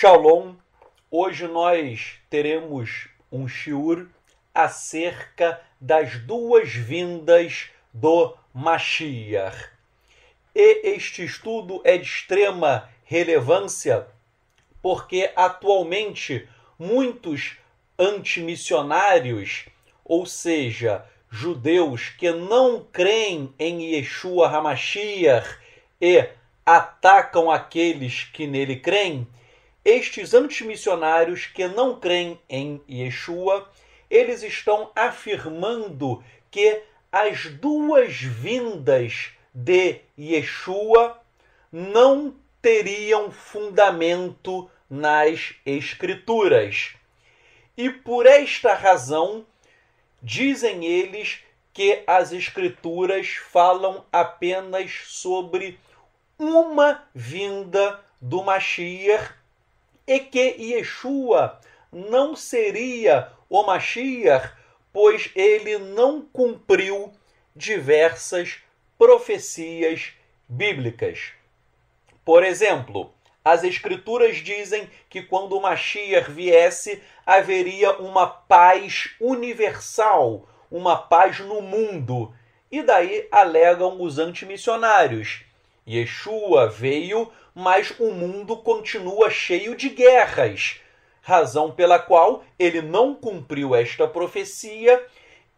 Shalom, hoje nós teremos um shiur acerca das duas vindas do Mashiach. E este estudo é de extrema relevância porque atualmente muitos antimissionários, ou seja, judeus que não creem em Yeshua HaMashiach e atacam aqueles que nele creem, estes antimissionários que não creem em Yeshua, eles estão afirmando que as duas vindas de Yeshua não teriam fundamento nas Escrituras. E por esta razão, dizem eles que as Escrituras falam apenas sobre uma vinda do Mashiach e que Yeshua não seria o Mashiach, pois ele não cumpriu diversas profecias bíblicas. Por exemplo, as Escrituras dizem que quando o Mashiach viesse, haveria uma paz universal, uma paz no mundo. E daí alegam os antimissionários. Yeshua veio, mas o mundo continua cheio de guerras, razão pela qual ele não cumpriu esta profecia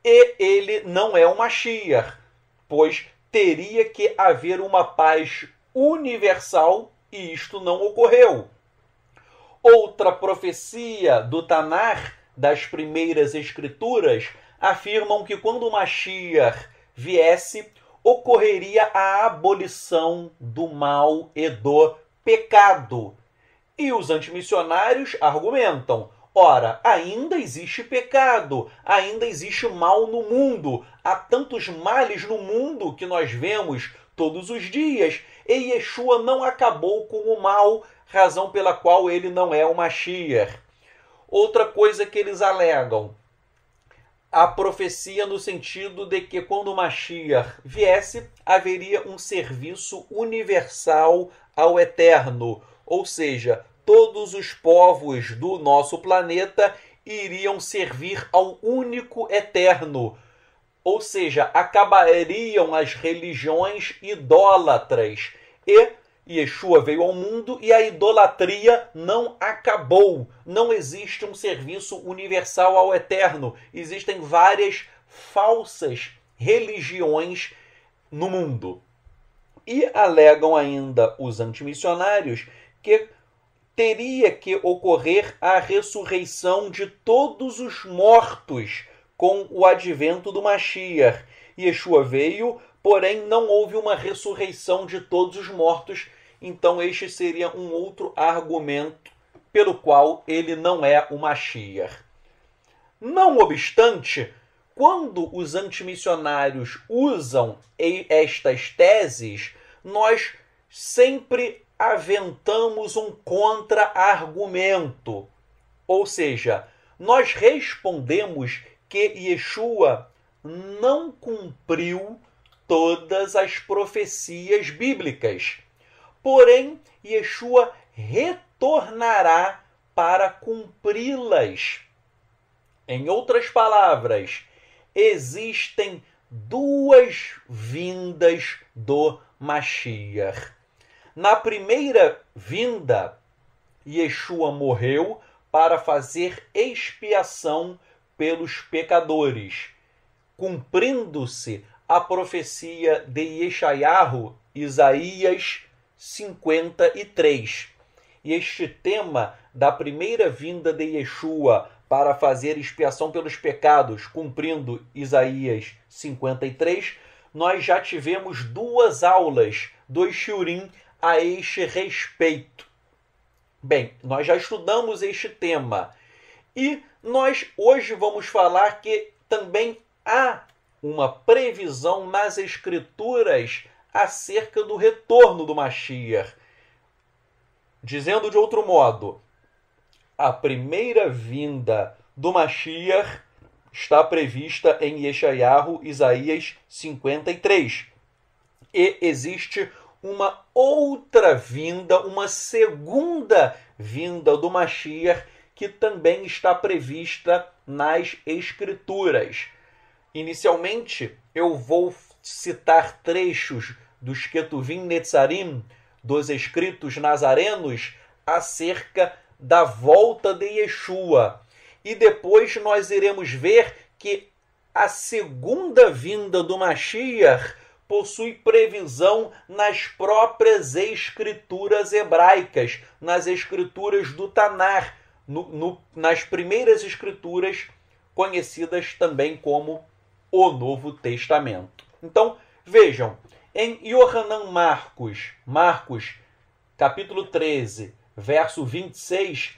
e ele não é o Mashiach, pois teria que haver uma paz universal e isto não ocorreu. Outra profecia do Tanar, das primeiras escrituras, afirmam que quando o Mashiach viesse, ocorreria a abolição do mal e do pecado. E os antimissionários argumentam: ora, ainda existe pecado, ainda existe mal no mundo, há tantos males no mundo que nós vemos todos os dias, e Yeshua não acabou com o mal, razão pela qual ele não é o Mashiach. Outra coisa que eles alegam: a profecia no sentido de que quando o Mashiach viesse, haveria um serviço universal ao Eterno, ou seja, todos os povos do nosso planeta iriam servir ao único Eterno, ou seja, acabariam as religiões idólatras. E Yeshua veio ao mundo e a idolatria não acabou. Não existe um serviço universal ao Eterno. Existem várias falsas religiões no mundo. E alegam ainda os antimissionários que teria que ocorrer a ressurreição de todos os mortos com o advento do Mashiach. Yeshua veio, porém não houve uma ressurreição de todos os mortos. Então este seria um outro argumento pelo qual ele não é o Mashiach. Não obstante, quando os antimissionários usam estas teses, nós sempre aventamos um contra-argumento. Ou seja, nós respondemos que Yeshua não cumpriu todas as profecias bíblicas. Porém, Yeshua retornará para cumpri-las. Em outras palavras, existem duas vindas do Mashiach. Na primeira vinda, Yeshua morreu para fazer expiação pelos pecadores, cumprindo-se a profecia de Yeshayahu, Isaías 53. E este tema da primeira vinda de Yeshua para fazer expiação pelos pecados, cumprindo Isaías 53, nós já tivemos duas aulas, 2 shiurim a este respeito. Bem, nós já estudamos este tema e nós hoje vamos falar que também há uma previsão nas Escrituras acerca do retorno do Mashiach. Dizendo de outro modo, a primeira vinda do Mashiach está prevista em Yeshayahu, Isaías 53. E existe uma outra vinda, uma segunda vinda do Mashiach, que também está prevista nas Escrituras. Inicialmente, eu vou citar trechos dos Ketuvim Netzarim, dos escritos nazarenos, acerca da volta de Yeshua. E depois nós iremos ver que a segunda vinda do Mashiach possui previsão nas próprias escrituras hebraicas, nas escrituras do Tanar, nas primeiras escrituras conhecidas também como o Novo Testamento. Então, vejam, em Yohanan Marcos, capítulo 13, verso 26,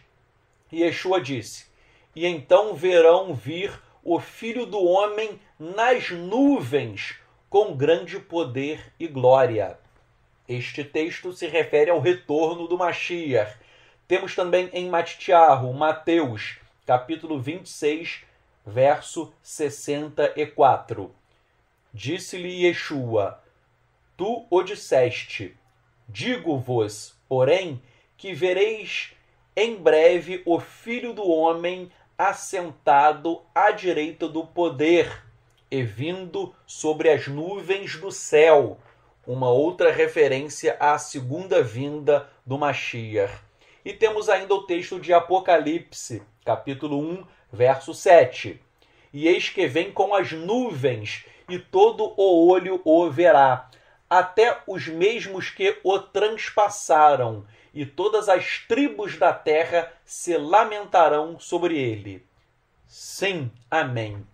Yeshua disse: "E então verão vir o Filho do Homem nas nuvens, com grande poder e glória." Este texto se refere ao retorno do Mashiach. Temos também em Mateus, capítulo 26, verso 64. Disse-lhe Yeshua: "Tu o disseste. Digo-vos, porém, que vereis em breve o Filho do Homem assentado à direita do poder e vindo sobre as nuvens do céu." Uma outra referência à segunda vinda do Mashiach. E temos ainda o texto de Apocalipse, capítulo 1, verso 7. "E eis que vem com as nuvens, e todo o olho o verá, até os mesmos que o transpassaram, e todas as tribos da terra se lamentarão sobre ele." Sim, amém.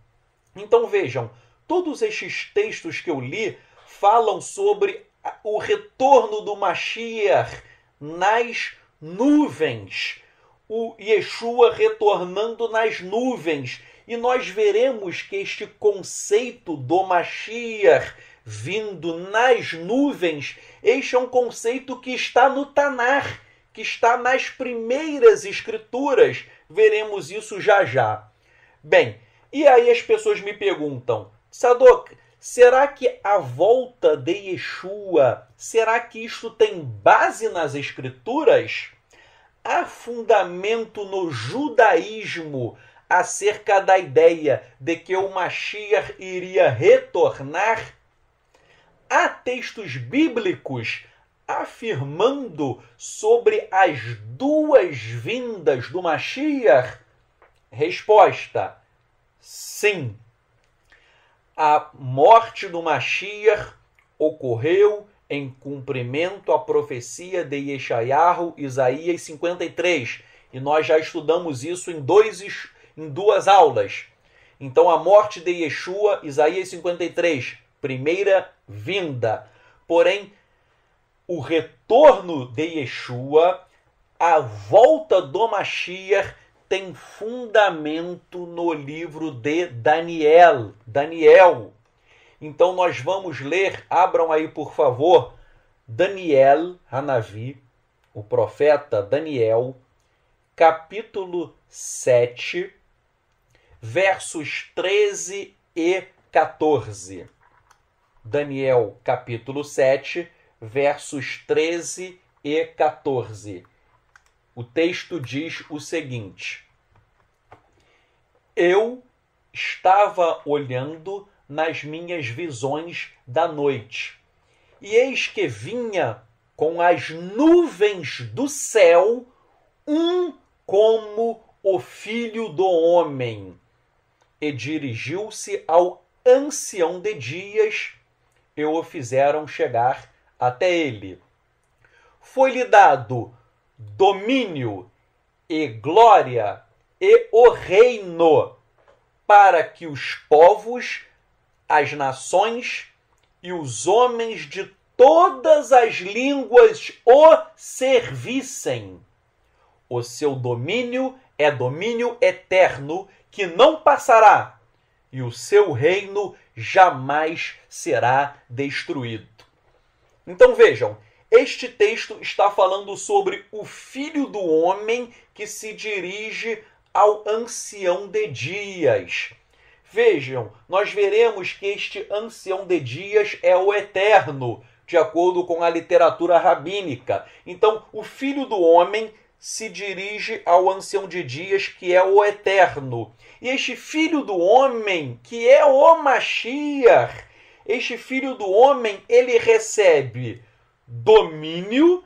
Então vejam, todos estes textos que eu li falam sobre o retorno do Mashiach nas nuvens, o Yeshua retornando nas nuvens. E nós veremos que este conceito do Mashiach vindo nas nuvens, este é um conceito que está no Tanar, que está nas primeiras escrituras. Veremos isso já já. Bem, e aí as pessoas me perguntam: Sadoc, será que a volta de Yeshua, será que isto tem base nas escrituras? Há fundamento no judaísmo acerca da ideia de que o Mashiach iria retornar? Há textos bíblicos afirmando sobre as duas vindas do Mashiach? Resposta: sim. A morte do Mashiach ocorreu em cumprimento à profecia de Yeshayahu, Isaías 53. E nós já estudamos isso em duas aulas. Então, a morte de Yeshua, Isaías 53, primeira vinda. Porém, o retorno de Yeshua, a volta do Mashiach, tem fundamento no livro de Daniel. Então nós vamos ler, abram aí por favor, Daniel Hanavi, o profeta Daniel, capítulo 7, versos 13 e 14. Daniel, capítulo 7, versos 13 e 14. O texto diz o seguinte: eu estava olhando nas minhas visões da noite, e eis que vinha com as nuvens do céu como o Filho do Homem, e dirigiu-se ao ancião de dias, e o fizeram chegar até ele. Foi-lhe dado domínio e glória e o reino, para que os povos, as nações e os homens de todas as línguas o servissem. O seu domínio é domínio eterno, que não passará, e o seu reino jamais será destruído. Então vejam, este texto está falando sobre o Filho do Homem que se dirige ao ancião de dias. Vejam, nós veremos que este ancião de dias é o Eterno. de acordo com a literatura rabínica. Então, o Filho do Homem se dirige ao Ancião de Dias, que é o Eterno. E este Filho do Homem, que é o Mashiach, este Filho do Homem, ele recebe domínio,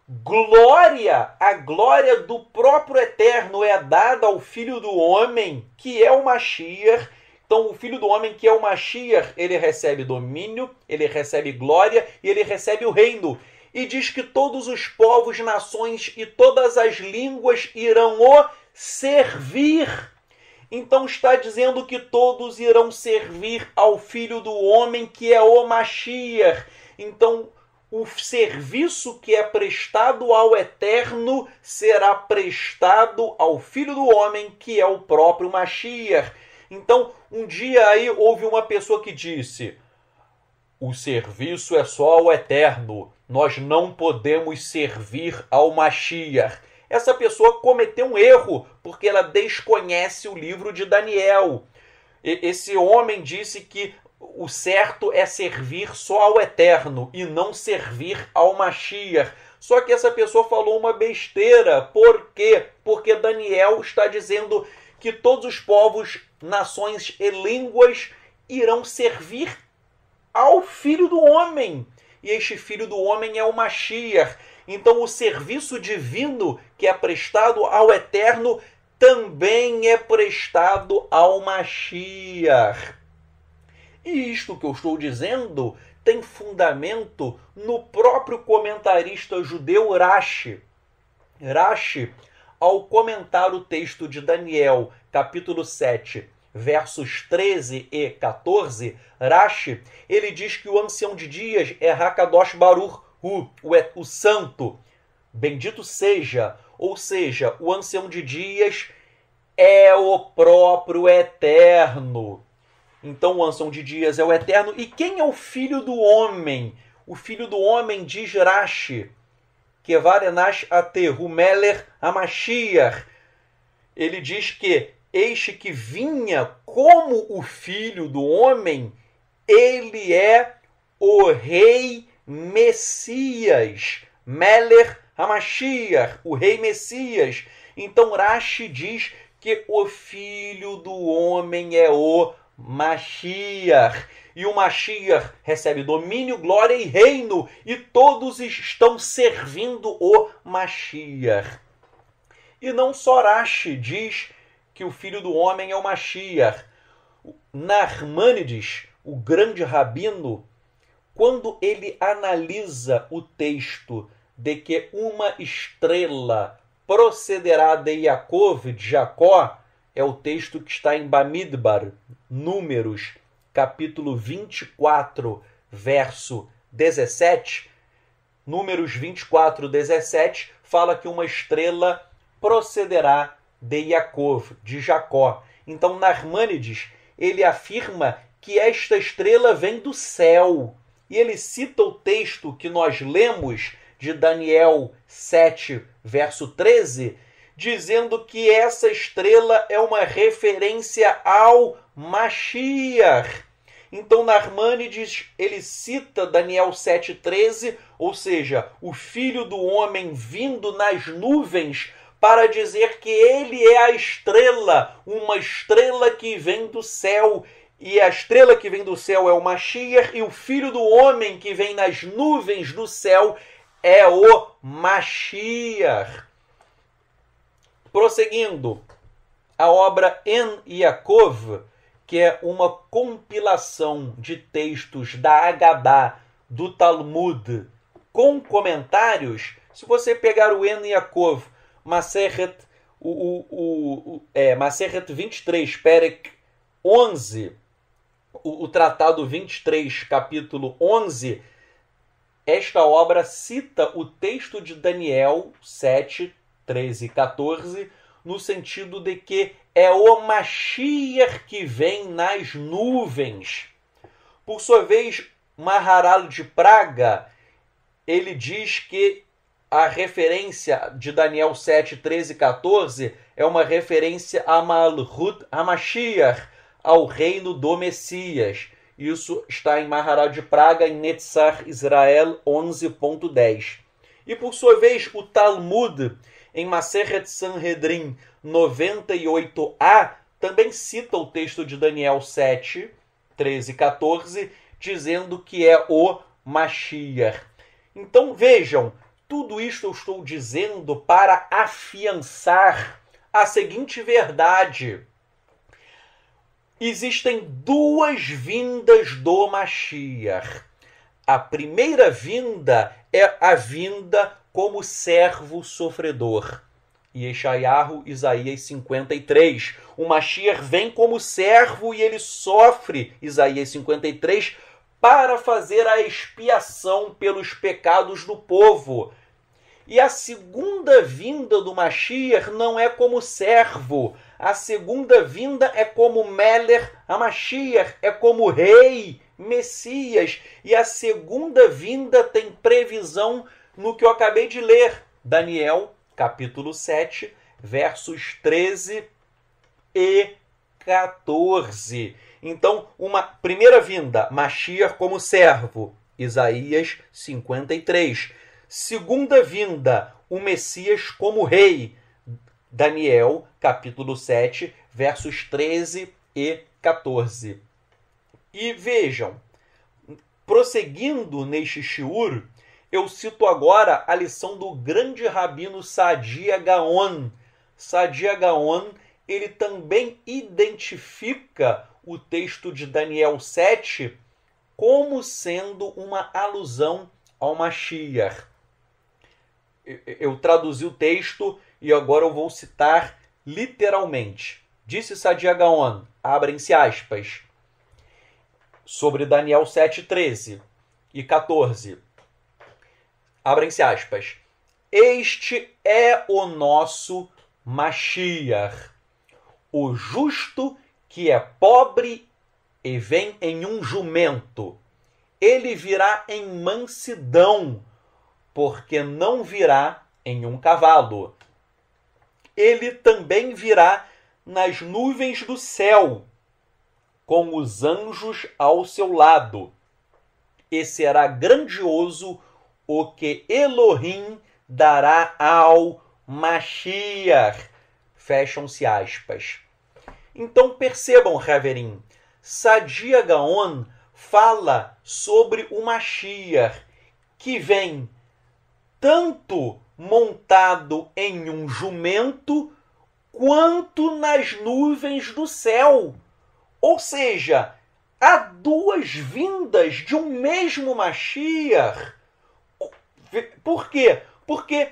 glória, a glória do próprio Eterno é dada ao Filho do Homem, que é o Mashiach. Então, o Filho do Homem, que é o Mashiach, ele recebe domínio, ele recebe glória e ele recebe o reino. E diz que todos os povos, nações e todas as línguas irão o servir. Então está dizendo que todos irão servir ao Filho do Homem, que é o Mashiach. Então, o serviço que é prestado ao Eterno será prestado ao Filho do Homem, que é o próprio Mashiach. Então, um dia aí houve uma pessoa que disse: o serviço é só ao Eterno, nós não podemos servir ao Mashiach. Essa pessoa cometeu um erro, porque ela desconhece o livro de Daniel. Esse homem disse que o certo é servir só ao Eterno e não servir ao Mashiach. Só que essa pessoa falou uma besteira. Por quê? Porque Daniel está dizendo que todos os povos, nações e línguas irão servir ao Filho do Homem. E este Filho do Homem é o Mashiach. Então o serviço divino que é prestado ao Eterno também é prestado ao Mashiach. E isto que eu estou dizendo tem fundamento no próprio comentarista judeu Rashi. Rashi, ao comentar o texto de Daniel, capítulo 7, versos 13 e 14, Rashi, ele diz que o Ancião de Dias é Hakadosh Baruch Hu, o Santo, bendito seja, ou seja, o Ancião de Dias é o próprio Eterno. Então o Ancião de Dias é o Eterno. E quem é o Filho do Homem? O Filho do Homem, diz Rashi, que Varenash Atehu Meler Hamashiach. Ele diz que este que vinha como o Filho do Homem, ele é o Rei Messias. Meler Hamashiach, o Rei Messias. Então Rashi diz que o Filho do Homem é o Mashiach. E o Mashiach recebe domínio, glória e reino. E todos estão servindo o Mashiach. E não só Rashi diz que o Filho do Homem é o Mashiach. Narmânides, o grande rabino, quando ele analisa o texto de que uma estrela procederá de Yaakov, de Jacó, é o texto que está em Bamidbar, Números, capítulo 24, verso 17. Números 24, 17, fala que uma estrela procederá de Yaakov, de Jacó. Então, Narmânides, ele afirma que esta estrela vem do céu. E ele cita o texto que nós lemos de Daniel 7, verso 13, dizendo que essa estrela é uma referência ao Mashiach. Então, Narmânides, ele cita Daniel 7,13, ou seja, o Filho do Homem vindo nas nuvens para dizer que ele é a estrela, uma estrela que vem do céu. E a estrela que vem do céu é o Mashiach, e o Filho do Homem que vem nas nuvens do céu é o Mashiach. Prosseguindo, a obra En Yaakov, que é uma compilação de textos da Agadá, do Talmud, com comentários. Se você pegar o En Yaakov, Maseret 23, Perek 11, o tratado 23, capítulo 11, esta obra cita o texto de Daniel 7, 13 e 14, no sentido de que é o Mashiach que vem nas nuvens. Por sua vez, Maharal de Praga, ele diz que a referência de Daniel 7, 13 e 14 é uma referência a Malhut HaMashiach, ao reino do Messias. Isso está em Maharaj de Praga, em Netzach Israel 11.10. E por sua vez, o Talmud, em Masechet Sanhedrin 98a, também cita o texto de Daniel 7, 13 e 14, dizendo que é o Mashiach. Então vejam, tudo isto eu estou dizendo para afiançar a seguinte verdade. Existem duas vindas do Mashiach. A primeira vinda é a vinda como servo sofredor. Yeshayahu, Isaías 53. O Mashiach vem como servo e ele sofre, Isaías 53, para fazer a expiação pelos pecados do povo. E a segunda vinda do Mashiach não é como servo. A segunda vinda é como Meler HaMashiach, é como rei, Messias. E a segunda vinda tem previsão no que eu acabei de ler. Daniel, capítulo 7, versos 13 e 14. Então, uma primeira vinda, Mashiach como servo, Isaías 53. Segunda vinda, o Messias como rei, Daniel, capítulo 7, versos 13 e 14. E vejam, prosseguindo neste shiur, eu cito agora a lição do grande rabino Sadia Gaon. Sadia Gaon, ele também identifica o texto de Daniel 7 como sendo uma alusão ao Mashiach. Eu traduzi o texto e agora eu vou citar literalmente. Disse Sadia Gaon, abrem-se aspas, sobre Daniel 7, 13 e 14. Abrem-se aspas. Este é o nosso Mashiach, o justo que é pobre e vem em um jumento. Ele virá em mansidão, porque não virá em um cavalo. Ele também virá nas nuvens do céu, com os anjos ao seu lado. E será grandioso o que Elohim dará ao Mashiach. Fecham-se aspas. Então percebam, Haverim, Sadia Gaon fala sobre o Mashiach, que vem tanto montado em um jumento, quanto nas nuvens do céu. Ou seja, há duas vindas de um mesmo Mashiach. Por quê? Porque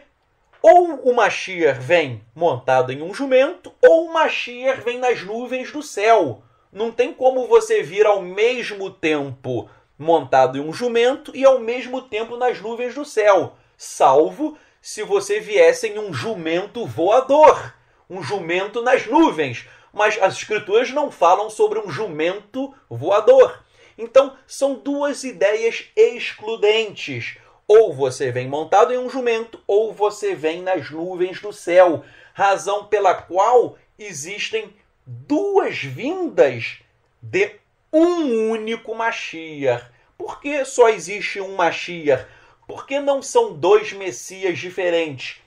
ou o Mashiach vem montado em um jumento, ou o Mashiach vem nas nuvens do céu. Não tem como você vir ao mesmo tempo montado em um jumento e ao mesmo tempo nas nuvens do céu, salvo se você viesse em um jumento voador, um jumento nas nuvens. Mas as escrituras não falam sobre um jumento voador. Então, são duas ideias excludentes. Ou você vem montado em um jumento, ou você vem nas nuvens do céu. Razão pela qual existem duas vindas de um único Mashiach. Por que só existe um Mashiach? Por que não são dois Messias diferentes?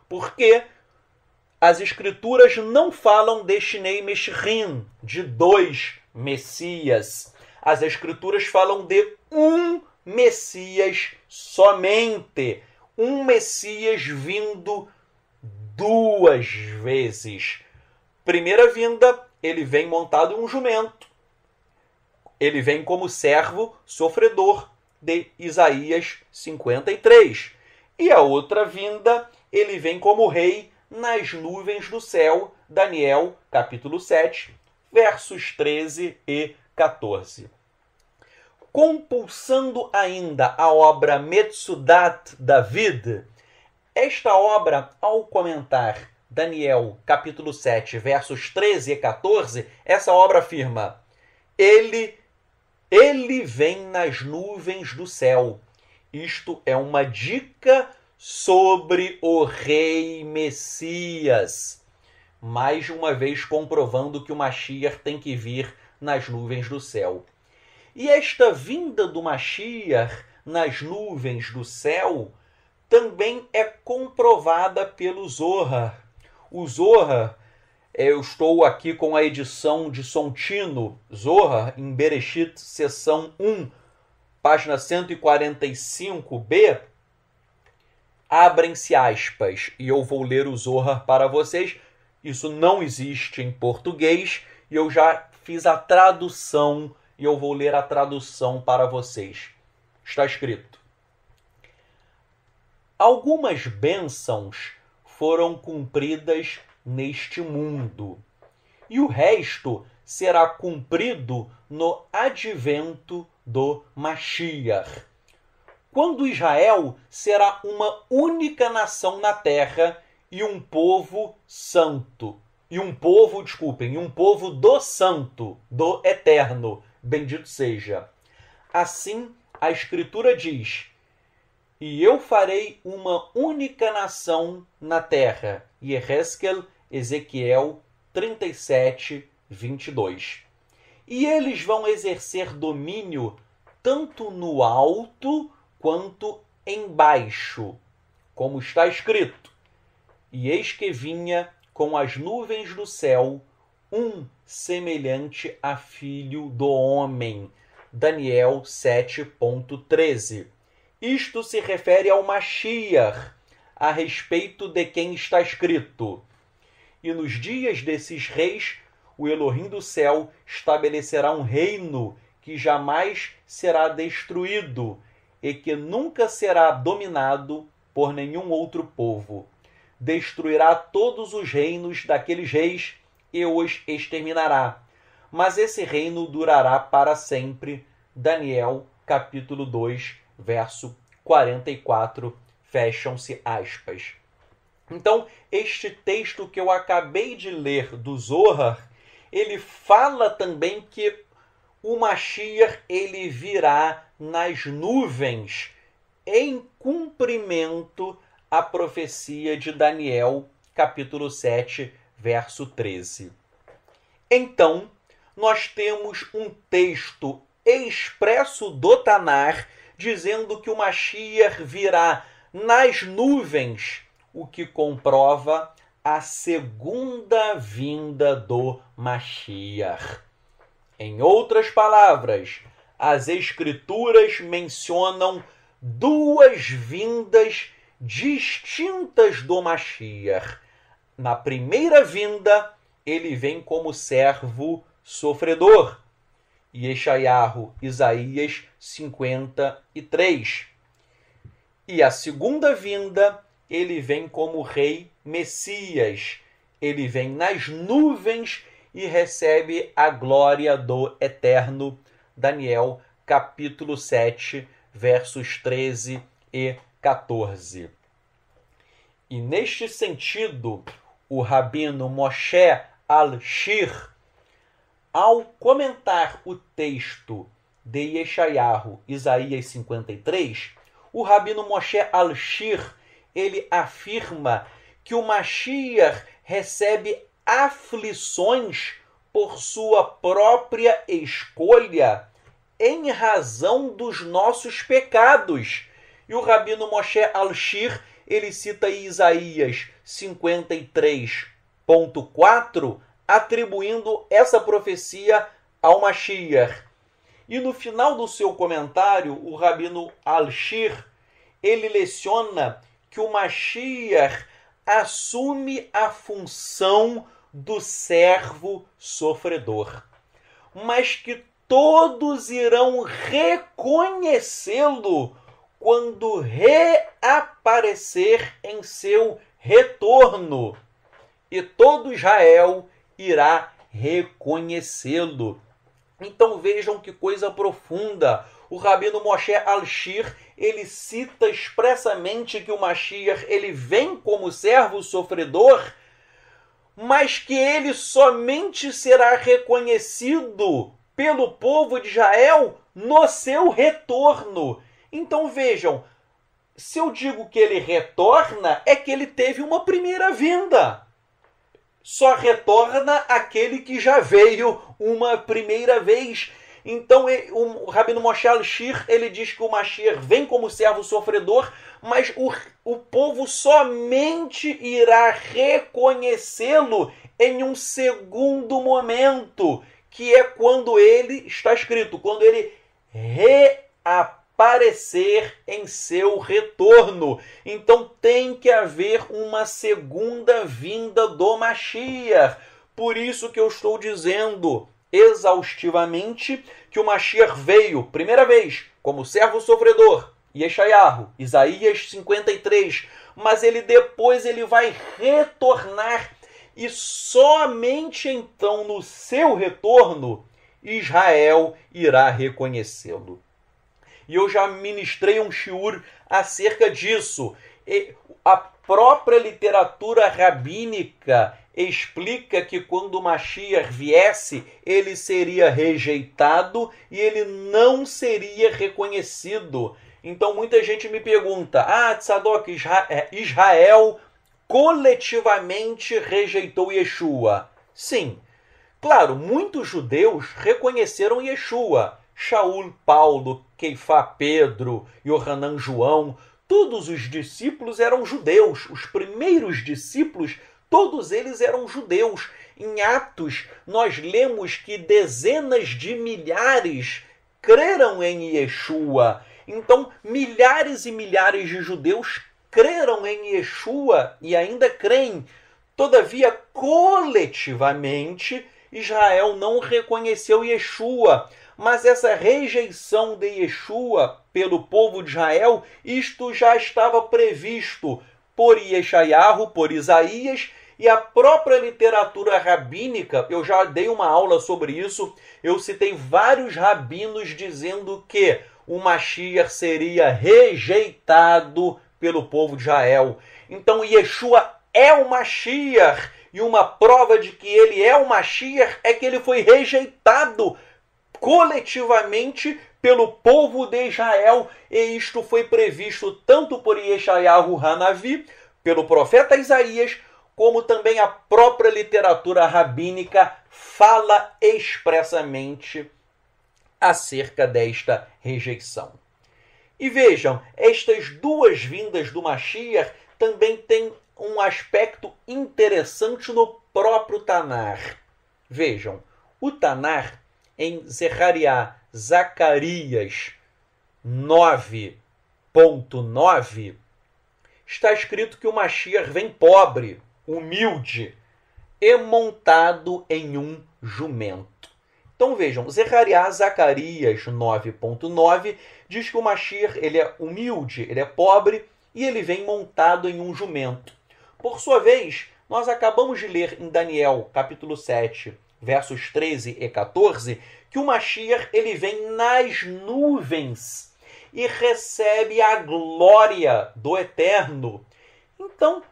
Porque as escrituras não falam de Shnei Meshichim, de dois Messias. As escrituras falam de um Messias somente. Um Messias vindo duas vezes. Primeira vinda, ele vem montado em um jumento. Ele vem como servo sofredor, de Isaías 53. E a outra vinda, ele vem como rei nas nuvens do céu, Daniel, capítulo 7, versos 13 e 14. Compulsando ainda a obra Metsudat David, esta obra, ao comentar Daniel, capítulo 7, versos 13 e 14, essa obra afirma: Ele vem nas nuvens do céu. Isto é uma dica sobre o rei Messias. Mais uma vez comprovando que o Mashiach tem que vir nas nuvens do céu. E esta vinda do Mashiach nas nuvens do céu também é comprovada pelo Zohar. O Zohar, eu estou aqui com a edição de Sontino, Zohar, em Bereshit, seção 1, página 145b, abrem-se aspas, e eu vou ler o Zohar para vocês. Isso não existe em português, e eu já fiz a tradução, e eu vou ler a tradução para vocês. Está escrito: algumas bênçãos foram cumpridas neste mundo, e o resto será cumprido no advento do Mashiach, quando Israel será uma única nação na terra e um povo santo, e um povo do santo, do eterno, bendito seja. Assim, a Escritura diz: e eu farei uma única nação na terra. Yehezkel, Ezequiel 37, 22. E eles vão exercer domínio tanto no alto quanto embaixo, como está escrito: e eis que vinha com as nuvens do céu um semelhante a filho do homem. Daniel 7.13. Isto se refere ao Mashiach, a respeito de quem está escrito: e nos dias desses reis, o Elohim do céu estabelecerá um reino que jamais será destruído e que nunca será dominado por nenhum outro povo. Destruirá todos os reinos daqueles reis e os exterminará. Mas esse reino durará para sempre. Daniel, capítulo 2, verso 44, fecham-se aspas. Então, este texto que eu acabei de ler do Zohar, ele fala também que o Mashiach ele virá nas nuvens, em cumprimento à profecia de Daniel, capítulo 7, verso 13. Então, nós temos um texto expresso do Tanar dizendo que o Mashiach virá nas nuvens, o que comprova a segunda vinda do Mashiach. Em outras palavras, as Escrituras mencionam duas vindas distintas do Mashiach. Na primeira vinda, ele vem como servo sofredor. Yeshayahu, Isaías 53. E a segunda vinda, ele vem como rei Messias. Ele vem nas nuvens e recebe a glória do Eterno. Daniel, capítulo 7, versos 13 e 14. E neste sentido, o rabino Moshe Al-Shir, ao comentar o texto de Yeshayahu, Isaías 53, o rabino Moshe Al-Shir, ele afirma que o Mashiach recebe aflições por sua própria escolha em razão dos nossos pecados. E o rabino Moshe Al-Shir, ele cita Isaías 53.4, atribuindo essa profecia ao Mashiach. E no final do seu comentário, o rabino Al-Shir, ele leciona que o Mashiach assume a função do servo sofredor, mas que todos irão reconhecê-lo quando reaparecer em seu retorno, e todo Israel irá reconhecê-lo. Então vejam que coisa profunda. O rabino Moshe Al-Shir, ele cita expressamente que o Mashiach ele vem como servo sofredor, mas que ele somente será reconhecido pelo povo de Israel no seu retorno. Então vejam, se eu digo que ele retorna, é que ele teve uma primeira vinda. Só retorna aquele que já veio uma primeira vez. Então o Rabino Moshe Alshir, ele diz que o Mashiach vem como servo sofredor, mas o povo somente irá reconhecê-lo em um segundo momento, que é quando ele, está escrito, quando ele reaparecer em seu retorno. Então tem que haver uma segunda vinda do Mashiach. Por isso que eu estou dizendo exaustivamente que o Mashiach veio, primeira vez, como servo sofredor, Yeshayahu, Isaías 53, mas depois ele vai retornar e somente então no seu retorno Israel irá reconhecê-lo. E eu já ministrei um shiur acerca disso. A própria literatura rabínica explica que quando o Mashiach viesse, ele seria rejeitado e ele não seria reconhecido. Então muita gente me pergunta, Tzadok, Israel coletivamente rejeitou Yeshua? Sim, claro, muitos judeus reconheceram Yeshua. Shaul, Paulo, Keifá, Pedro, Yohanan, João, todos os discípulos eram judeus. Os primeiros discípulos, todos eles eram judeus. Em Atos, nós lemos que dezenas de milhares creram em Yeshua. Então, milhares e milhares de judeus creram em Yeshua e ainda creem. Todavia, coletivamente, Israel não reconheceu Yeshua. Mas essa rejeição de Yeshua pelo povo de Israel, isto já estava previsto por Yeshayahu, por Isaías, e a própria literatura rabínica, eu já dei uma aula sobre isso, eu citei vários rabinos dizendo que o Mashiach seria rejeitado pelo povo de Israel. Então Yeshua é o Mashiach, e uma prova de que ele é o Mashiach é que ele foi rejeitado coletivamente pelo povo de Israel, e isto foi previsto tanto por Yeshayahu Hanavi, pelo profeta Isaías, como também a própria literatura rabínica fala expressamente acerca desta rejeição. E vejam, estas duas vindas do Mashiach também têm um aspecto interessante no próprio Tanar. Vejam, o Tanar, em Zacarias 9.9, está escrito que o Mashiach vem pobre, humilde e montado em um jumento. Então vejam, Zacarias 9.9 diz que o Mashiach ele é humilde, ele é pobre e ele vem montado em um jumento. Por sua vez, nós acabamos de ler em Daniel, capítulo 7, versos 13 e 14, que o Mashiach ele vem nas nuvens e recebe a glória do Eterno. Então,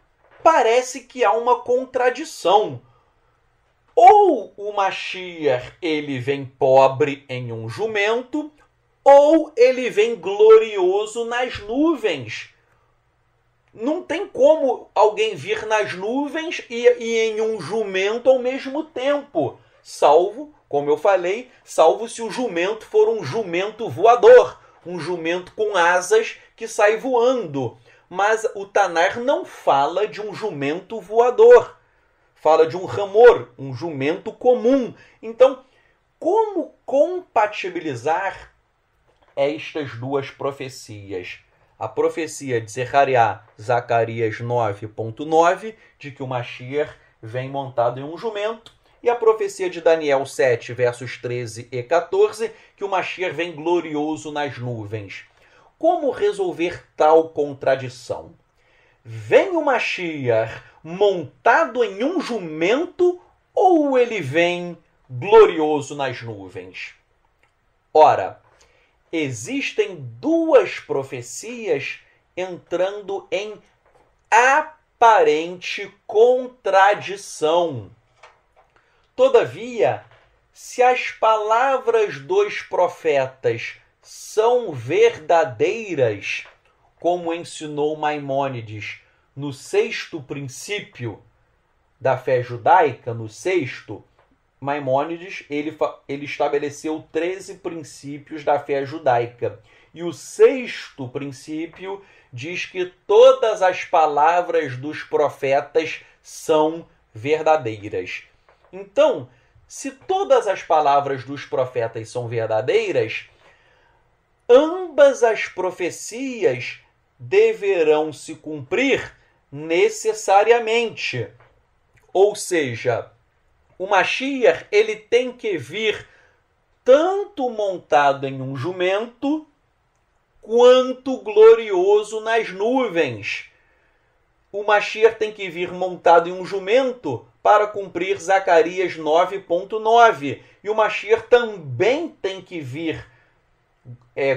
parece que há uma contradição. Ou o Mashiach ele vem pobre em um jumento, ou ele vem glorioso nas nuvens. Não tem como alguém vir nas nuvens e em um jumento ao mesmo tempo. Salvo, como eu falei, salvo se o jumento for um jumento voador, um jumento com asas que sai voando. Mas o Tanar não fala de um jumento voador. Fala de um ramor, um jumento comum. Então, como compatibilizar estas duas profecias? A profecia de Zacarias 9.9, de que o Mashiach vem montado em um jumento, e a profecia de Daniel 7, versos 13 e 14, que o Mashiach vem glorioso nas nuvens. Como resolver tal contradição? Vem o Mashiach montado em um jumento ou ele vem glorioso nas nuvens? Ora, existem duas profecias entrando em aparente contradição. Todavia, se as palavras dos profetas são verdadeiras, como ensinou Maimônides no sexto princípio da fé judaica, no sexto, Maimônides ele estabeleceu 13 princípios da fé judaica. E o 6º princípio diz que todas as palavras dos profetas são verdadeiras. Então, se todas as palavras dos profetas são verdadeiras, ambas as profecias deverão se cumprir necessariamente. Ou seja, o Mashiach ele tem que vir tanto montado em um jumento, quanto glorioso nas nuvens. O Mashiach tem que vir montado em um jumento para cumprir Zacarias 9.9. E o Mashiach também tem que vir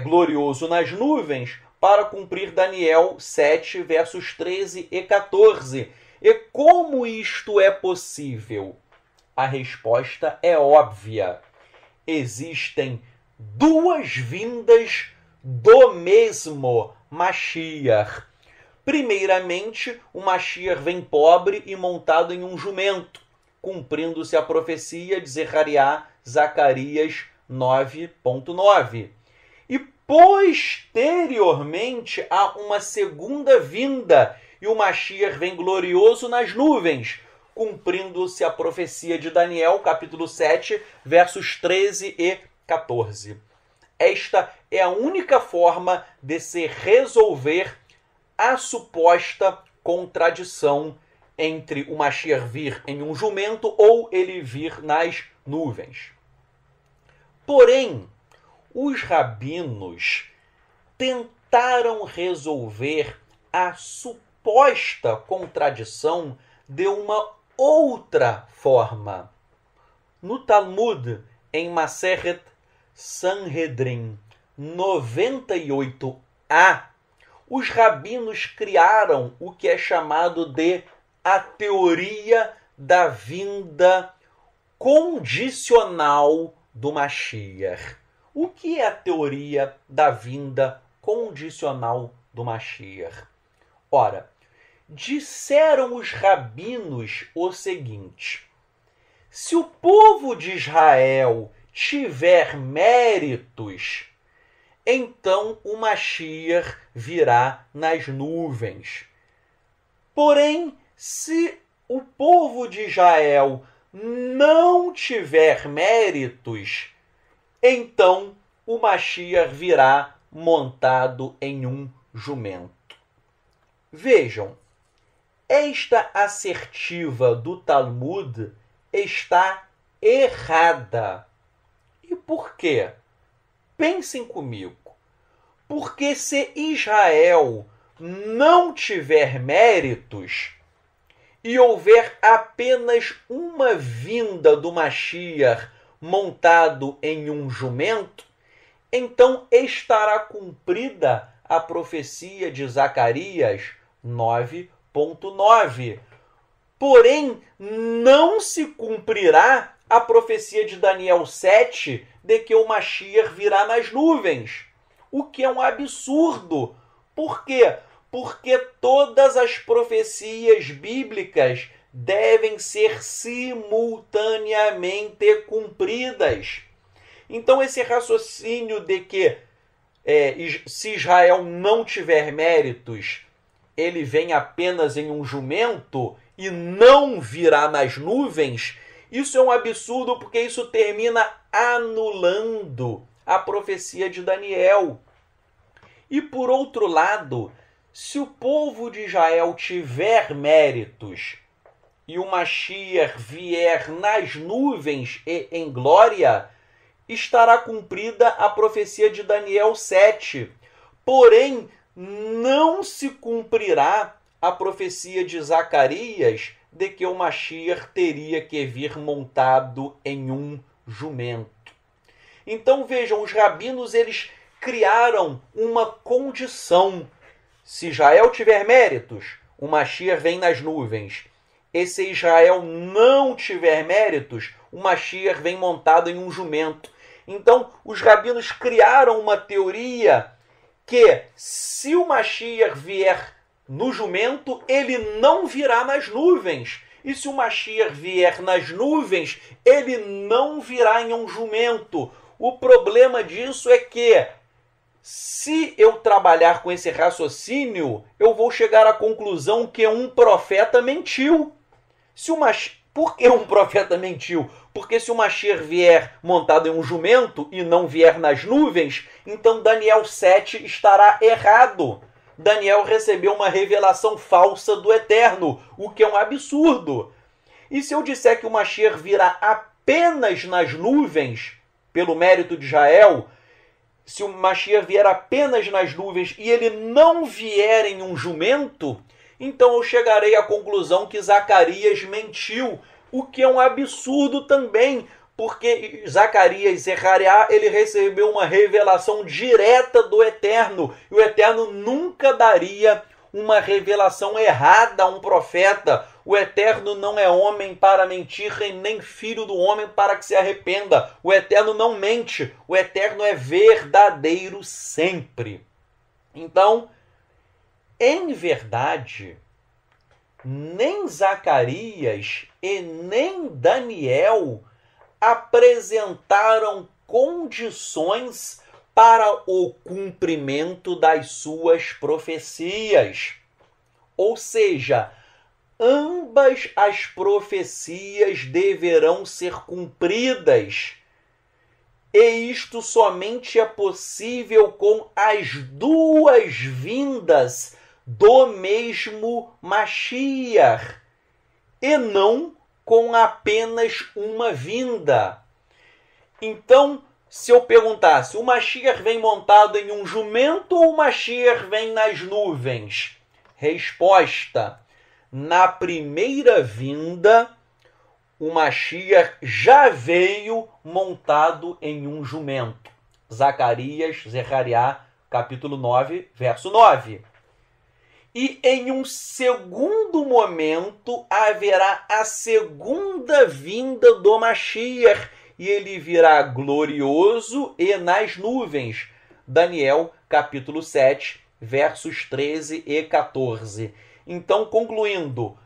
glorioso nas nuvens para cumprir Daniel 7, versos 13 e 14. E como isto é possível? A resposta é óbvia. Existem duas vindas do mesmo Mashiach. Primeiramente, o Mashiach vem pobre e montado em um jumento, cumprindo-se a profecia de Zacarias 9.9. E posteriormente há uma segunda vinda, e o Mashiach vem glorioso nas nuvens, cumprindo-se a profecia de Daniel, capítulo 7, versos 13 e 14. Esta é a única forma de se resolver a suposta contradição entre o Mashiach vir em um jumento ou ele vir nas nuvens. Porém, os rabinos tentaram resolver a suposta contradição de uma outra forma. No Talmud, em Masechet Sanhedrin 98a, os rabinos criaram o que é chamado de a teoria da vinda condicional do Mashiach. O que é a teoria da vinda condicional do Mashiach? Ora, disseram os rabinos o seguinte: se o povo de Israel tiver méritos, então o Mashiach virá nas nuvens. Porém, se o povo de Israel não tiver méritos, então o Mashiach virá montado em um jumento. Vejam, esta assertiva do Talmud está errada. E por quê? Pensem comigo. Porque se Israel não tiver méritos e houver apenas uma vinda do Mashiach montado em um jumento, então estará cumprida a profecia de Zacarias 9.9. Porém, não se cumprirá a profecia de Daniel 7 de que o Mashiach virá nas nuvens, o que é um absurdo. Por quê? Porque todas as profecias bíblicas devem ser simultaneamente cumpridas. Então, esse raciocínio de que se Israel não tiver méritos, ele vem apenas em um jumento e não virá nas nuvens, isso é um absurdo, porque isso termina anulando a profecia de Daniel. E por outro lado, se o povo de Israel tiver méritos e o Mashiach vier nas nuvens e em glória, estará cumprida a profecia de Daniel 7. Porém, não se cumprirá a profecia de Zacarias de que o Mashiach teria que vir montado em um jumento. Então vejam, os rabinos eles criaram uma condição. Se Israel tiver méritos, o Mashiach vem nas nuvens. E se Israel não tiver méritos, o Mashiach vem montado em um jumento. Então os rabinos criaram uma teoria que se o Mashiach vier no jumento, ele não virá nas nuvens. E se o Mashiach vier nas nuvens, ele não virá em um jumento. O problema disso é que, se eu trabalhar com esse raciocínio, eu vou chegar à conclusão que um profeta mentiu. Por que um profeta mentiu? Porque se o Mashiach vier montado em um jumento e não vier nas nuvens, então Daniel 7 estará errado. Daniel recebeu uma revelação falsa do Eterno, o que é um absurdo. E se eu disser que o Mashiach virá apenas nas nuvens, pelo mérito de Israel, se o Mashiach vier apenas nas nuvens e ele não vier em um jumento, então eu chegarei à conclusão que Zacarias mentiu, o que é um absurdo também, porque Zacarias Zechariah, ele recebeu uma revelação direta do Eterno, e o Eterno nunca daria uma revelação errada a um profeta. O Eterno não é homem para mentir, e nem filho do homem para que se arrependa. O Eterno não mente, o Eterno é verdadeiro sempre. Então, em verdade, nem Zacarias e nem Daniel apresentaram condições para o cumprimento das suas profecias. Ou seja, ambas as profecias deverão ser cumpridas. E isto somente é possível com as duas vindas do mesmo Mashiach, e não com apenas uma vinda. Então, se eu perguntasse, o Mashiach vem montado em um jumento ou o Mashiach vem nas nuvens? Resposta: na primeira vinda, o Mashiach já veio montado em um jumento. Zacarias, Zechariah, capítulo 9, verso 9. E em um segundo momento haverá a segunda vinda do Mashiach, e ele virá glorioso e nas nuvens. Daniel, capítulo 7, versos 13 e 14. Então, concluindo,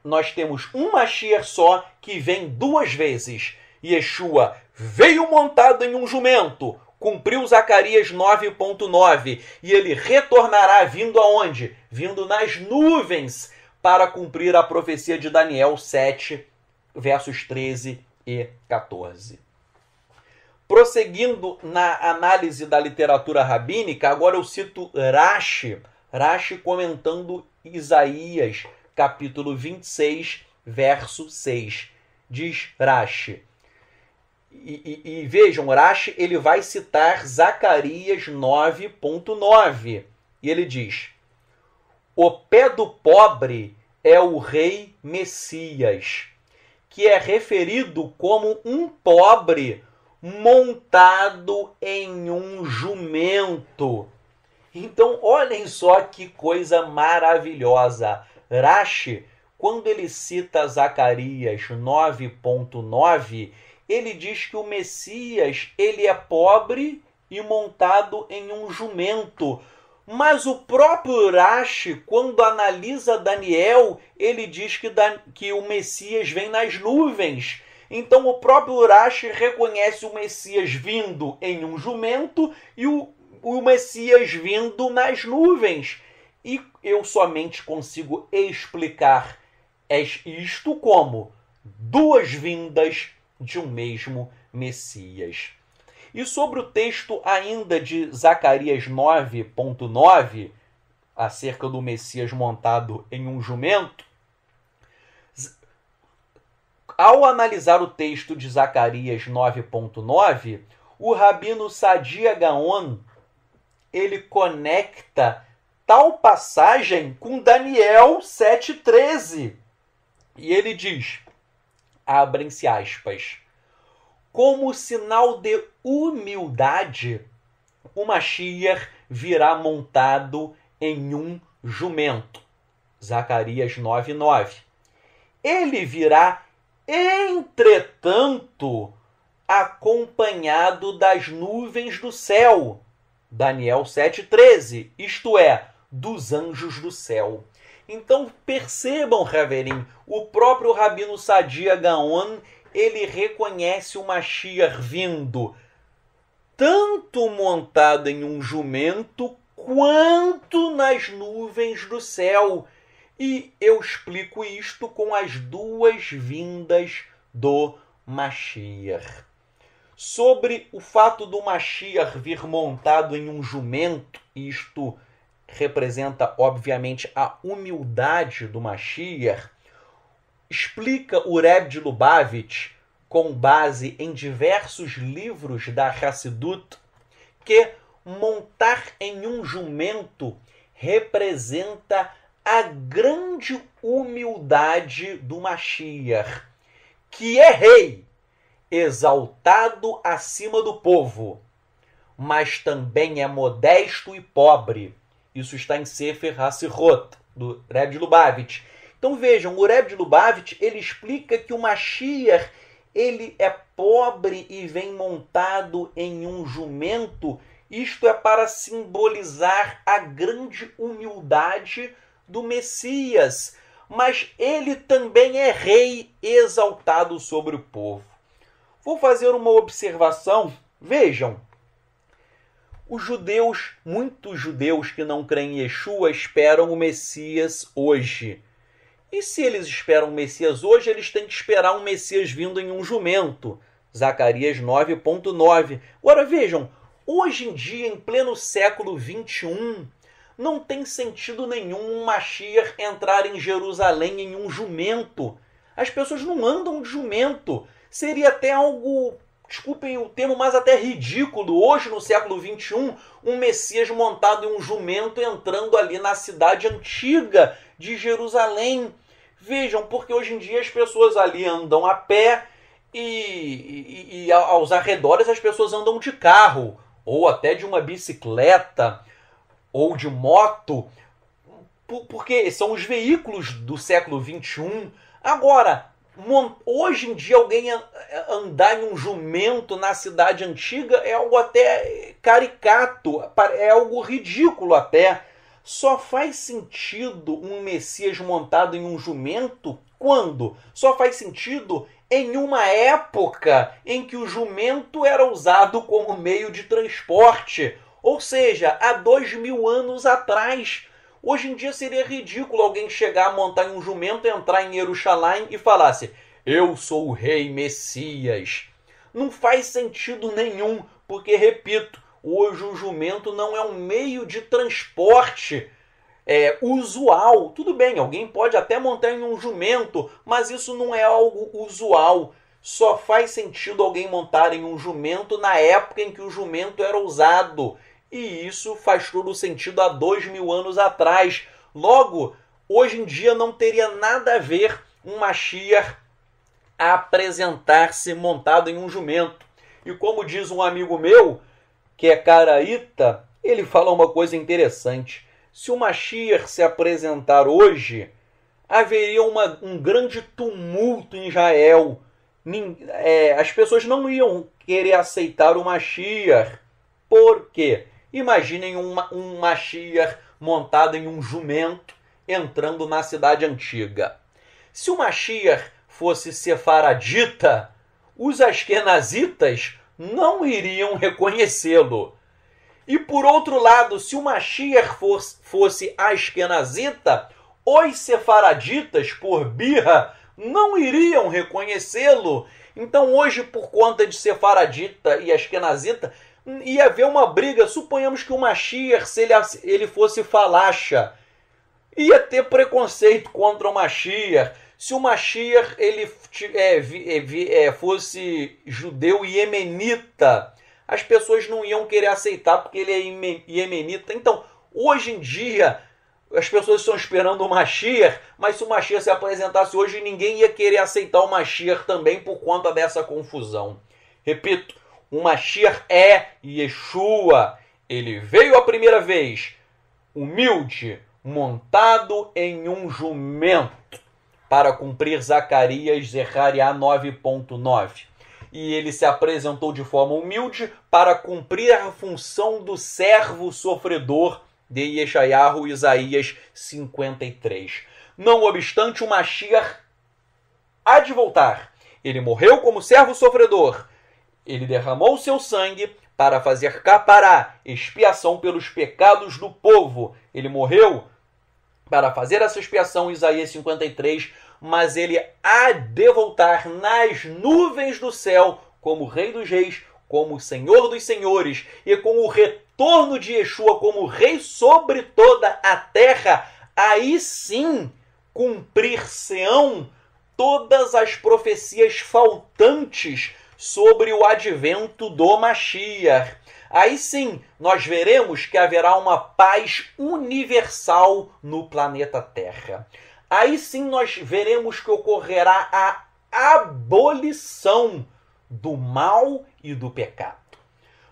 nós temos um Mashiach só que vem duas vezes. Yeshua veio montado em um jumento, cumpriu Zacarias 9.9, e ele retornará vindo aonde? Vindo nas nuvens, para cumprir a profecia de Daniel 7, versos 13 e 14. Prosseguindo na análise da literatura rabínica, agora eu cito Rashi comentando Isaías, capítulo 26, verso 6. Diz Rashi, e vejam, Rashi ele vai citar Zacarias 9.9, e ele diz: o pé do pobre é o rei Messias, que é referido como um pobre montado em um jumento. Então, olhem só que coisa maravilhosa. Rashi, quando ele cita Zacarias 9.9, ele diz que o Messias ele é pobre e montado em um jumento. Mas o próprio Rashi, quando analisa Daniel, ele diz que o Messias vem nas nuvens. Então o próprio Rashi reconhece o Messias vindo em um jumento e o Messias vindo nas nuvens. E eu somente consigo explicar isto como duas vindas de um mesmo Messias. E sobre o texto ainda de Zacarias 9.9, acerca do Messias montado em um jumento, ao analisar o texto de Zacarias 9.9, o rabino Sadia Gaon, ele conecta tal passagem com Daniel 7.13. E ele diz, abrem-se aspas, como sinal de humildade, o Mashiach virá montado em um jumento. Zacarias 9.9. Ele virá, entretanto, acompanhado das nuvens do céu. Daniel 7.13, isto é, dos anjos do céu. Então percebam, Haverim, o próprio Rabino Sadia Gaon, ele reconhece o Mashiach vindo tanto montado em um jumento quanto nas nuvens do céu. E eu explico isto com as duas vindas do Mashiach. Sobre o fato do Mashiach vir montado em um jumento, isto representa, obviamente, a humildade do Mashiach, explica o Rebbe de Lubavitch, com base em diversos livros da Hassidut, que montar em um jumento representa a grande humildade do Mashiach, que é rei, exaltado acima do povo, mas também é modesto e pobre. Isso está em Sefer HaSichot, do Rebbe de Lubavitch. Então vejam, o Rebbe de Lubavitch, ele explica que o Mashiach, ele é pobre e vem montado em um jumento. Isto é para simbolizar a grande humildade do Messias. Mas ele também é rei exaltado sobre o povo. Vou fazer uma observação. Vejam, os judeus, muitos judeus que não creem em Yeshua, esperam o Messias hoje. E se eles esperam o Messias hoje, eles têm que esperar um Messias vindo em um jumento. Zacarias 9.9. Agora vejam, hoje em dia, em pleno século 21, não tem sentido nenhum um Mashiach entrar em Jerusalém em um jumento. As pessoas não andam de jumento. Seria até algo, desculpem o termo, mas até ridículo. Hoje, no século 21, um Messias montado em um jumento entrando ali na cidade antiga de Jerusalém. Vejam, porque hoje em dia as pessoas ali andam a pé e aos arredores as pessoas andam de carro, ou até de uma bicicleta, ou de moto, porque são os veículos do século 21. Agora, hoje em dia alguém andar em um jumento na cidade antiga é algo até caricato, é algo ridículo até. Só faz sentido um Messias montado em um jumento quando? Só faz sentido em uma época em que o jumento era usado como meio de transporte. Ou seja, há 2000 anos atrás. Hoje em dia seria ridículo alguém chegar a montar em um jumento, entrar em Jerusalém e falasse: eu sou o rei Messias. Não faz sentido nenhum, porque, repito, hoje o jumento não é um meio de transporte usual. Tudo bem, alguém pode até montar em um jumento, mas isso não é algo usual. Só faz sentido alguém montar em um jumento na época em que o jumento era usado. E isso faz todo sentido há 2000 anos atrás. Logo, hoje em dia não teria nada a ver um Mashiach apresentar-se montado em um jumento. E como diz um amigo meu, que é caraíta, ele fala uma coisa interessante. Se o Mashiach se apresentar hoje, haveria um grande tumulto em Israel. As pessoas não iam querer aceitar o Mashiach. Por quê? Imaginem um Mashiach montado em um jumento entrando na cidade antiga. Se o Mashiach fosse sefaradita, os askenazitas não iriam reconhecê-lo. E por outro lado, se o Mashiach fosse askenazita, os sefaraditas, por birra, não iriam reconhecê-lo. Então hoje, por conta de sefaradita e askenazita, ia haver uma briga. Suponhamos que o Mashiach, se ele fosse falacha, ia ter preconceito contra o Mashiach. Se o Mashiach ele fosse judeu e iemenita, as pessoas não iam querer aceitar porque ele é iemenita. Então, hoje em dia, as pessoas estão esperando o Mashiach, mas se o Mashiach se apresentasse hoje, ninguém ia querer aceitar o Mashiach também por conta dessa confusão. Repito, o Mashiach é Yeshua. Ele veio a primeira vez, humilde, montado em um jumento, para cumprir Zacarias Zechariah 9.9. E ele se apresentou de forma humilde para cumprir a função do servo sofredor de Yeshayahu, Isaías 53. Não obstante, o Mashiach há de voltar. Ele morreu como servo sofredor. Ele derramou seu sangue para fazer capará, expiação pelos pecados do povo. Ele morreu para fazer essa expiação, Isaías 53, mas ele há de voltar nas nuvens do céu, como Rei dos Reis, como Senhor dos Senhores, e com o retorno de Yeshua como Rei sobre toda a terra, aí sim cumprir-se-ão todas as profecias faltantes sobre o advento do Mashiach. Aí sim, nós veremos que haverá uma paz universal no planeta Terra. Aí sim nós veremos que ocorrerá a abolição do mal e do pecado.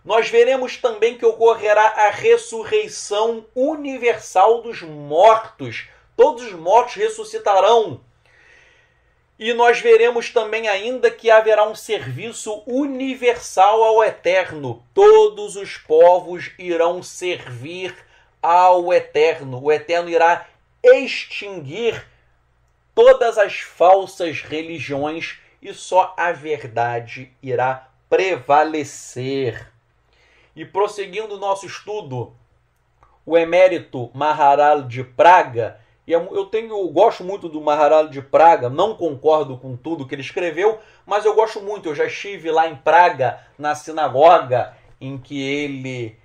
Nós veremos também que ocorrerá a ressurreição universal dos mortos. Todos os mortos ressuscitarão. E nós veremos também ainda que haverá um serviço universal ao Eterno. Todos os povos irão servir ao Eterno. O Eterno irá extinguir todas as falsas religiões e só a verdade irá prevalecer. E prosseguindo o nosso estudo, o emérito Maharal de Praga, eu gosto muito do Maharal de Praga, não concordo com tudo que ele escreveu, mas eu gosto muito. Eu já estive lá em Praga, na sinagoga em que ele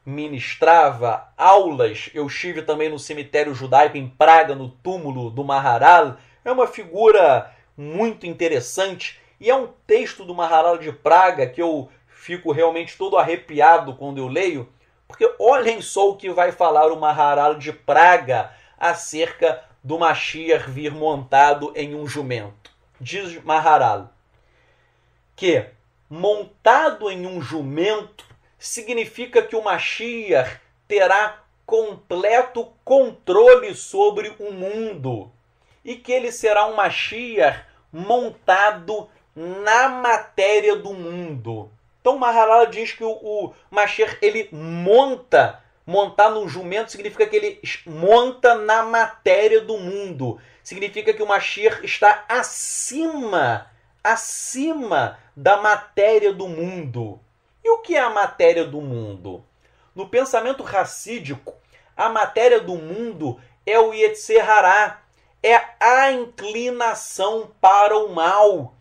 ministrava aulas. Eu estive também no cemitério judaico em Praga, no túmulo do Maharal. É uma figura muito interessante e é um texto do Maharal de Praga que eu fico realmente todo arrepiado quando eu leio, porque olhem só o que vai falar o Maharal de Praga acerca do Mashiach vir montado em um jumento. Diz Maharal que montado em um jumento significa que o Mashiach terá completo controle sobre o mundo e que ele será um Mashiach montado na matéria do mundo. Então Maharal diz que o Mashiach ele montar no jumento significa que ele monta na matéria do mundo. Significa que o Mashiach está acima da matéria do mundo. E o que é a matéria do mundo? No pensamento racídico, a matéria do mundo é o Yetzer Hará, é a inclinação para o mal.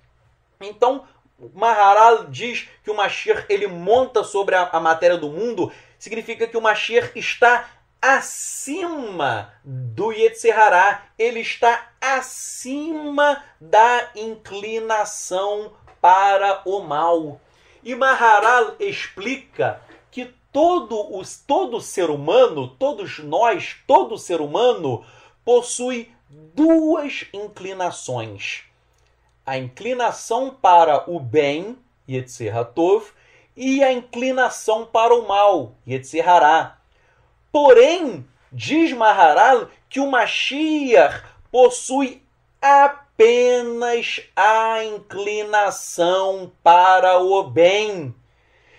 Então, Maharal diz que o Mashiach ele monta sobre a matéria do mundo, significa que o Mashiach está acima do Yetzer Hará, ele está acima da inclinação para o mal. E Maharal explica que todo ser humano, todos nós, todo ser humano possui duas inclinações. A inclinação para o bem, Yetzer HaTov, e a inclinação para o mal, Yetzer Hará. Porém, diz Maharal que o Mashiach possui apenas a inclinação para o bem.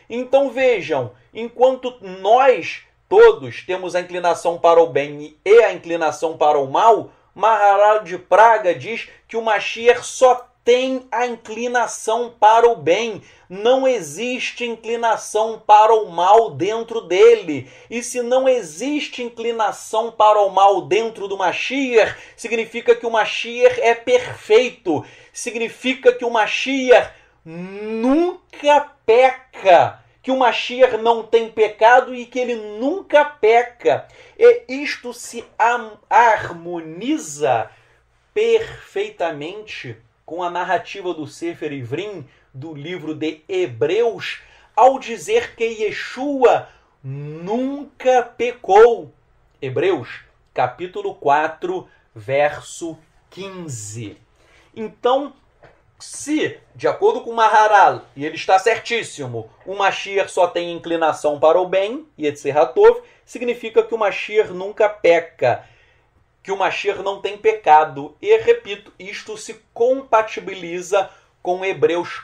Então vejam, enquanto nós todos temos a inclinação para o bem e a inclinação para o mal, Maharal de Praga diz que o Mashiach só tem a inclinação para o bem. Não existe inclinação para o mal dentro dele. E se não existe inclinação para o mal dentro do Mashiach, significa que o Mashiach é perfeito. Significa que o Mashiach nunca peca. Que o Mashiach não tem pecado e que ele nunca peca. E isto se harmoniza perfeitamente com a narrativa do Sefer Ivrim, do livro de Hebreus, ao dizer que Yeshua nunca pecou. Hebreus, capítulo 4, verso 15. Então, se, de acordo com Maharal, e ele está certíssimo, o Mashiach só tem inclinação para o bem, Yetzer HaTov, significa que o Mashiach nunca peca, que o Mashiach não tem pecado. E, repito, isto se compatibiliza com Hebreus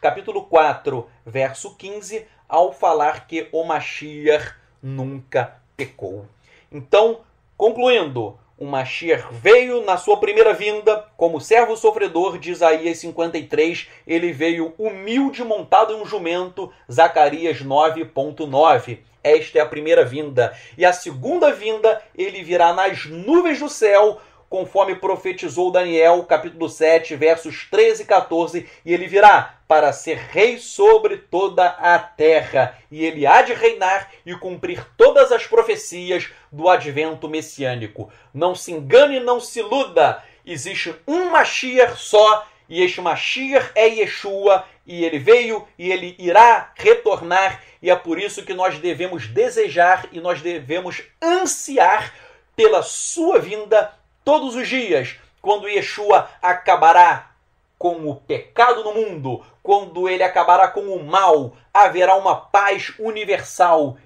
capítulo 4, verso 15, ao falar que o Mashiach nunca pecou. Então, concluindo, o Mashiach veio na sua primeira vinda como servo sofredor de Isaías 53. Ele veio humilde montado em um jumento, Zacarias 9.9. Esta é a primeira vinda. E a segunda vinda, ele virá nas nuvens do céu, conforme profetizou Daniel, capítulo 7, versos 13 e 14, e ele virá para ser rei sobre toda a terra, e ele há de reinar e cumprir todas as profecias do advento messiânico. Não se engane, não se iluda, existe um Mashiach só, e este Mashiach é Yeshua, e ele veio e ele irá retornar, e é por isso que nós devemos desejar e nós devemos ansiar pela sua vinda todos os dias, quando Yeshua acabará com o pecado no mundo, quando ele acabará com o mal, haverá uma paz universal.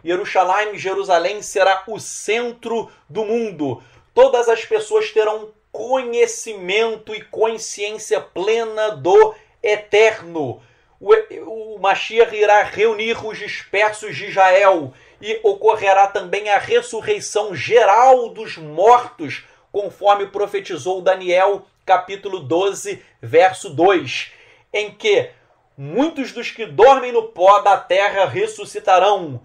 Jerusalém será o centro do mundo. Todas as pessoas terão conhecimento e consciência plena do eterno. O Mashiach irá reunir os dispersos de Israel e ocorrerá também a ressurreição geral dos mortos, conforme profetizou Daniel, capítulo 12, verso 2, em que muitos dos que dormem no pó da terra ressuscitarão,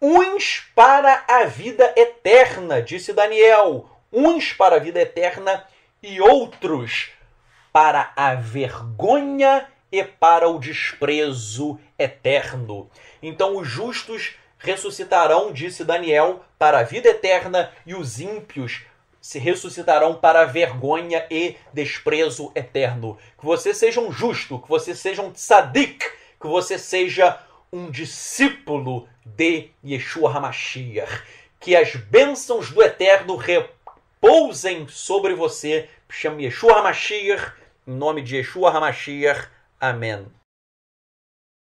uns para a vida eterna, disse Daniel, uns para a vida eterna e outros para a vergonha e para o desprezo eterno. Então os justos ressuscitarão, disse Daniel, para a vida eterna, e os ímpios se ressuscitarão para a vergonha e desprezo eterno. Que você seja um justo, que você seja um tzadik, que você seja um discípulo de Yeshua HaMashiach. Que as bênçãos do eterno repousem sobre você. Chame Yeshua HaMashiach, em nome de Yeshua HaMashiach. Amém.